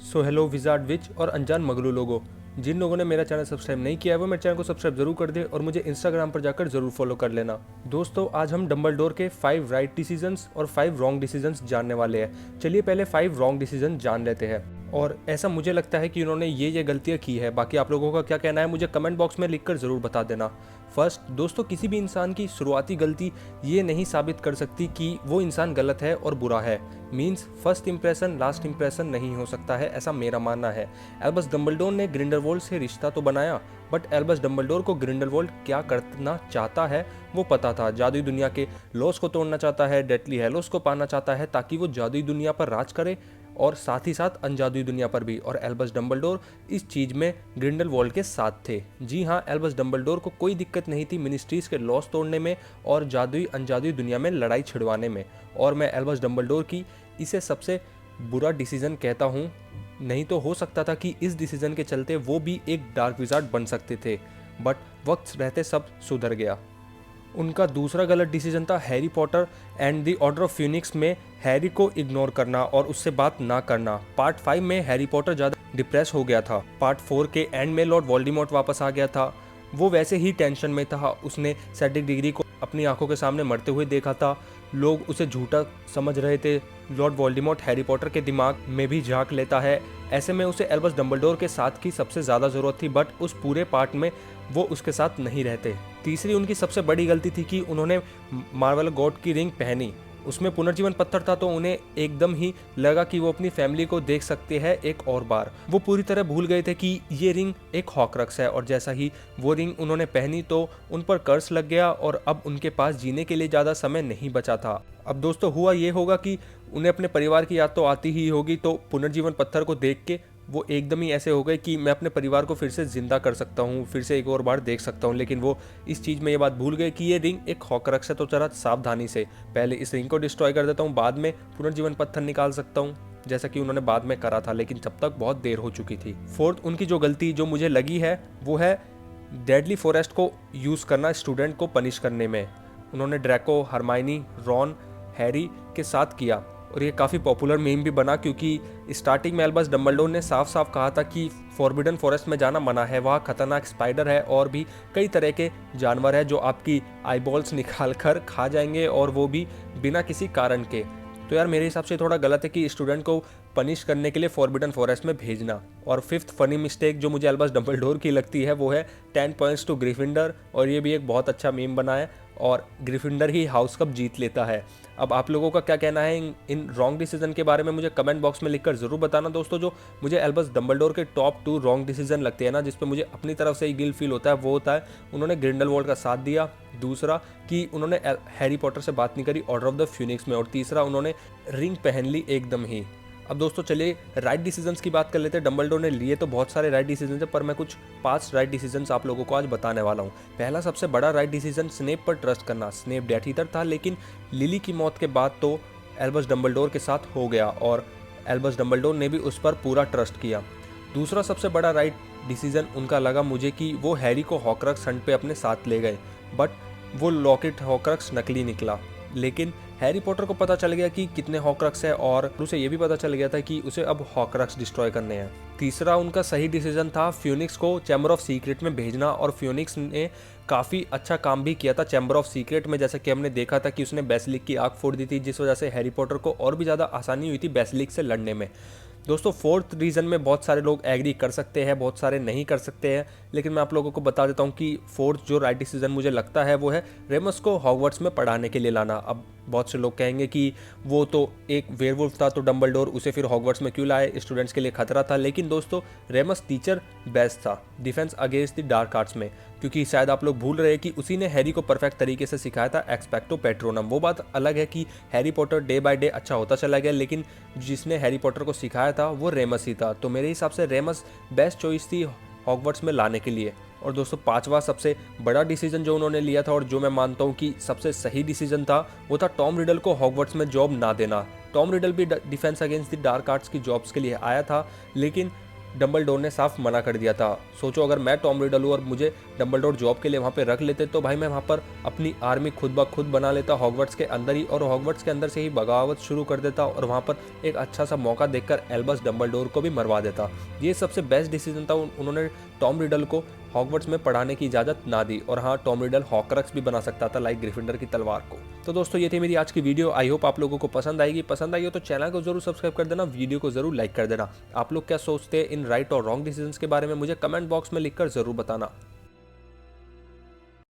So hello wizard विच और अनजान मगलू लोगों, जिन लोगों ने मेरा चैनल सब्सक्राइब नहीं किया है वो मेरे चैनल को सब्सक्राइब जरूर कर दे और मुझे इंस्टाग्राम पर जाकर जरूर फॉलो कर लेना। दोस्तों, आज हम डंबलडोर के 5 राइट डिसीजंस और 5 रॉन्ग डिसीजंस जानने वाले हैं। चलिए पहले 5 रॉन्ग डिसीजन जान लेते हैं। और ऐसा मुझे लगता है कि उन्होंने ये गलतियां की है। बाकी आप लोगों का क्या कहना है मुझे कमेंट बॉक्स में लिखकर ज़रूर बता देना। फर्स्ट दोस्तों, किसी भी इंसान की शुरुआती गलती ये नहीं साबित कर सकती कि वो इंसान गलत है और बुरा है। Means first impression last impression नहीं हो सकता है, ऐसा मेरा मानना है। एल्बस डंबलडोर ने ग्रिंडलवोल्ड से रिश्ता तो बनाया, बट एल्बस डंबलडोर को ग्रिंडलवोल्ड क्या करना चाहता है वो पता था। जादुई दुनिया के लॉस को तोड़ना चाहता है, डेथली हैलोस को पाना चाहता है ताकि वो जादुई दुनिया पर राज करे और साथ ही साथ अनजादुई दुनिया पर भी। और एल्बस डंबलडोर इस चीज़ में ग्रिंडलवोल्ड के साथ थे। जी हाँ, एल्बस डंबलडोर को कोई दिक्कत नहीं थी मिनिस्ट्रीज के लॉस तोड़ने में और जादुई अनजादुई दुनिया में लड़ाई छिड़वाने में। और मैं एल्बस डंबलडोर की इसे सबसे बुरा डिसीजन कहता हूँ। नहीं तो हो सकता था कि इस डिसीजन के चलते वो भी एक डार्क विजार्ड बन सकते थे, बट वक्त रहते सब सुधर गया। उनका दूसरा गलत डिसीजन था Harry Potter and the order of Phoenix में हैरी को इग्नोर करना और उससे बात ना करना। पार्ट 5 में हैरी पॉटर ज़्यादा डिप्रेस हो गया था। पार्ट 4 के एंड में लॉर्ड वोल्डेमॉर्ट वापस आ गया था। वो वैसे ही टेंशन में था। उसने सेड्रिक डिग्री को अपनी आंखों के सामने मरते हुए देखा था। लोग उसे झूठा समझ रहे थे। लॉर्ड वोल्डेमॉर्ट हैरी पॉटर के दिमाग में भी झांक लेता है। ऐसे में उसे एल्बस डंबलडोर के साथ की सबसे ज़्यादा ज़रूरत थी, बट उस पूरे पार्ट में वो उसके साथ नहीं रहते। तीसरी उनकी सबसे बड़ी गलती थी कि उन्होंने मार्वल गॉड की रिंग पहनी। उसमें पुनर्जीवन पत्थर था तो उन्हें एकदम ही लगा कि वो अपनी फैमिली को देख सकते हैं एक और बार। वो पूरी तरह भूल गए थे कि ये रिंग एक हॉक्रक्स है। और जैसा ही वो रिंग उन्होंने पहनी तो उन पर कर्स लग गया और अब उनके पास जीने के लिए ज़्यादा समय नहीं बचा था। अब दोस्तों हुआ ये होगा कि उन्हें अपने परिवार की याद तो आती ही होगी, तो पुनर्जीवन पत्थर को देख के वो एकदम ही ऐसे हो गए कि मैं अपने परिवार को फिर से जिंदा कर सकता हूँ, फिर से एक और बार देख सकता हूँ। लेकिन वो इस चीज़ में ये बात भूल गए कि ये रिंग एक हॉक्रक्स है, तो जरा सावधानी से पहले इस रिंग को डिस्ट्रॉय कर देता हूँ, बाद में पुनर्जीवन पत्थर निकाल सकता हूँ, जैसा कि उन्होंने बाद में करा था, लेकिन तब तक बहुत देर हो चुकी थी। फोर्थ उनकी जो गलती जो मुझे लगी है वो है डेडली फॉरेस्ट को यूज़ करना स्टूडेंट को पनिश करने में। उन्होंने ड्रैको, हरमाइनी, रॉन, हैरी के साथ किया और ये काफ़ी पॉपुलर मीम भी बना, क्योंकि स्टार्टिंग में एल्बस डंबलडोर ने साफ साफ कहा था कि फॉरबिडन फॉरेस्ट में जाना मना है, वहाँ खतरनाक स्पाइडर है और भी कई तरह के जानवर है जो आपकी आईबॉल्स निकाल कर खा जाएंगे, और वो भी बिना किसी कारण के। तो यार मेरे हिसाब से थोड़ा गलत है कि स्टूडेंट को पनिश करने के लिए फॉरबिडन फॉरेस्ट में भेजना। और फिफ्थ फनी मिस्टेक जो मुझे एल्बस डंबलडोर की लगती है वो है 10 पॉइंट्स टू ग्रिफिंडर, और ये भी एक बहुत अच्छा मीम बना है और ग्रिफिंडर ही हाउस कप जीत लेता है। अब आप लोगों का क्या कहना है इन रॉन्ग डिसीजन के बारे में मुझे कमेंट बॉक्स में लिखकर ज़रूर बताना दोस्तों। जो मुझे एल्बस डंबलडोर के टॉप 2 रॉन्ग डिसीजन लगते हैं ना, जिस पे मुझे अपनी तरफ से ही गिल्ट फील होता है, वो होता है उन्होंने ग्रिंडलवोल्ड का साथ दिया, दूसरा कि उन्होंने हैरी पॉटर से बात नहीं करी ऑर्डर ऑफ द फ्यूनिक्स में, और तीसरा उन्होंने रिंग पहन ली एकदम ही। अब दोस्तों चलिए राइट डिसीजंस की बात कर लेते हैं। डंबलडोर ने लिए तो बहुत सारे राइट डिसीजंस है, पर मैं कुछ 5 राइट डिसीजंस आप लोगों को आज बताने वाला हूँ। पहला सबसे बड़ा राइट डिसीजन स्नेप पर ट्रस्ट करना। स्नेप डेथ ईटर था, लेकिन लिली की मौत के बाद तो एल्बस डंबलडोर के साथ हो गया और एल्बस डंबलडोर ने भी उस पर पूरा ट्रस्ट किया। दूसरा सबसे बड़ा राइट डिसीजन उनका लगा मुझे कि वो हैरी को हॉक्रक्स हंट पे अपने साथ ले गए, बट वो लॉकेट हॉक्रक्स नकली निकला। लेकिन हैरी पॉटर को पता चल गया कि कितने हॉक्रक्स है और उसे ये भी पता चल गया था कि उसे अब हॉक्रक्स डिस्ट्रॉय करने हैं। तीसरा उनका सही डिसीजन था फ्यूनिक्स को चैम्बर ऑफ सीक्रेट में भेजना, और फ्यूनिक्स ने काफ़ी अच्छा काम भी किया था चैम्बर ऑफ सीक्रेट में। जैसे कि हमने देखा था कि उसने बेसिलिक की आग फोड़ दी थी, जिस वजह से हैरी पॉटर को और भी ज़्यादा आसानी हुई थी बेसिलिक से लड़ने में। दोस्तों फोर्थ रीज़न में बहुत सारे लोग एग्री कर सकते हैं, बहुत सारे नहीं कर सकते हैं, लेकिन मैं आप लोगों को बता देता हूँ कि फोर्थ जो राइट डिसीजन मुझे लगता है वो है रेमस को हॉगवर्ट्स में पढ़ाने के लिए लाना। अब बहुत से लोग कहेंगे कि वो तो एक वेयरवुल्फ था तो डंबलडोर उसे फिर हॉगवर्ट्स में क्यों लाए, स्टूडेंट्स के लिए खतरा था। लेकिन दोस्तों रेमस टीचर बेस्ट था defence against the dark arts में, क्योंकि शायद आप लोग भूल रहे हैं कि उसी ने हैरी को परफेक्ट तरीके से सिखाया था एक्सपेक्टो पैट्रोनम। वो बात अलग है कि Harry Potter day by day अच्छा होता चला गया, लेकिन जिसने हैरी पॉटर को सिखाया था वो रेमस ही था। तो मेरे हिसाब से रेमस बेस्ट चॉइस थी हॉगवर्ट्स में लाने के लिए। और दोस्तों पांचवा सबसे बड़ा डिसीजन जो उन्होंने लिया था और जो मैं मानता हूँ कि सबसे सही डिसीजन था वो था टॉम रिडल को हॉगवर्ट्स में जॉब ना देना। टॉम रिडल भी defence against the dark arts की जॉब्स के लिए आया था, लेकिन डंबलडोर ने साफ मना कर दिया था। सोचो अगर मैं टॉम रिडल हूँ और मुझे डंबलडोर जॉब के लिए वहाँ पे रख लेते तो भाई मैं वहाँ पर अपनी आर्मी खुद ब खुद बना लेता हॉगवर्ट्स के अंदर ही, और हॉगवर्ट्स के अंदर से ही बगावत शुरू कर देता और वहाँ पर एक अच्छा सा मौका देखकर एल्बस डंबलडोर को भी मरवा देता। ये सबसे बेस्ट डिसीजन था। उन्होंने टॉम रिडल को हॉगवर्ट्स में पढ़ाने की इजाज़त ना दी, और हाँ, टॉम रिडल हॉक्रक्स भी बना सकता था लाइक ग्रिफिंडर की तलवार को। तो दोस्तों ये थी मेरी आज की वीडियो। आई होप आप लोगों को पसंद आएगी। पसंद आई हो तो चैनल को जरूर सब्सक्राइब कर देना, वीडियो को जरूर लाइक कर देना। आप लोग क्या सोचते हैं इन राइट और रॉन्ग डिसीजंस के बारे में मुझे कमेंट बॉक्स में लिखकर जरूर बताना।